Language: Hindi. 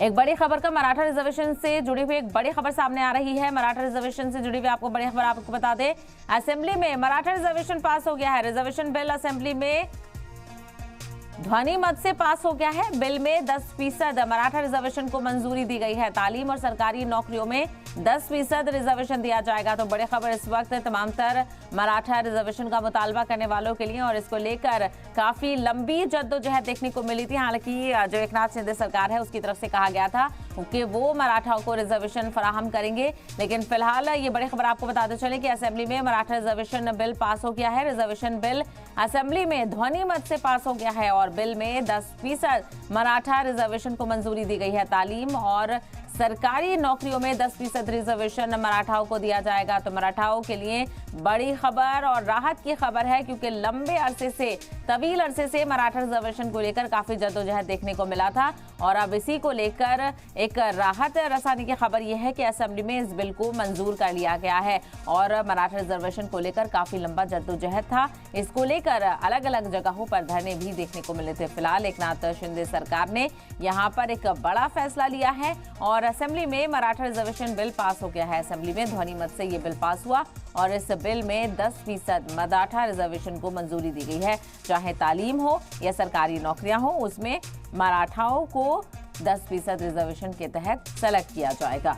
एक बड़ी खबर का मराठा रिजर्वेशन से जुड़ी हुई एक बड़ी खबर सामने आ रही है। मराठा रिजर्वेशन से जुड़ी हुई आपको बड़ी खबर आपको बता दें, असेंबली में मराठा रिजर्वेशन पास हो गया है। रिजर्वेशन बिल असेंबली में ध्वनि मत से पास हो गया है। बिल में 10% मराठा रिजर्वेशन को मंजूरी दी गई है। तालीम और सरकारी नौकरियों में 10% रिजर्वेशन दिया जाएगा। तो बड़ी खबर इस वक्त तमाम तर मराठा रिजर्वेशन का मुतालबा करने वालों के लिए, और इसको लेकर काफी लंबी जद्दोजहद देखने को मिली थी। हालांकि जो एकनाथ शिंदे सरकार है उसकी तरफ से कहा गया था कि वो मराठाओं को रिजर्वेशन फराहम करेंगे, लेकिन फिलहाल ये बड़ी खबर आपको बताते चले कि असेंबली में मराठा रिजर्वेशन बिल पास हो गया है। रिजर्वेशन बिल असेंबली में ध्वनि मत से पास हो गया है और बिल में 10% मराठा रिजर्वेशन को मंजूरी दी गई है। तालीम और सरकारी नौकरियों में 10% रिजर्वेशन मराठाओं को दिया जाएगा। तो मराठाओं के लिए बड़ी खबर और राहत की खबर है, क्योंकि लंबे अरसे से, तवील अरसे से मराठा रिजर्वेशन को लेकर काफी जद्दोजहद देखने को मिला था, और अब इसी को लेकर एक राहत रसानी की खबर यह है कि असेंबली में इस बिल को मंजूर कर लिया गया है। और मराठा रिजर्वेशन को लेकर काफी लंबा जद्दोजहद था। इसको लेकर अलग अलग जगहों पर धरने भी देखने को मिले थे। फिलहाल एकनाथ शिंदे सरकार ने यहाँ पर एक बड़ा फैसला लिया है और असेंबली में मराठा रिजर्वेशन बिल पास हो गया है। असेंबली में ध्वनि मत से ये बिल पास हुआ और इस बिल में 10% मराठा रिजर्वेशन को मंजूरी दी गई है। चाहे तालीम हो या सरकारी नौकरियां हो, उसमें मराठाओं को 10% रिजर्वेशन के तहत सेलेक्ट किया जाएगा।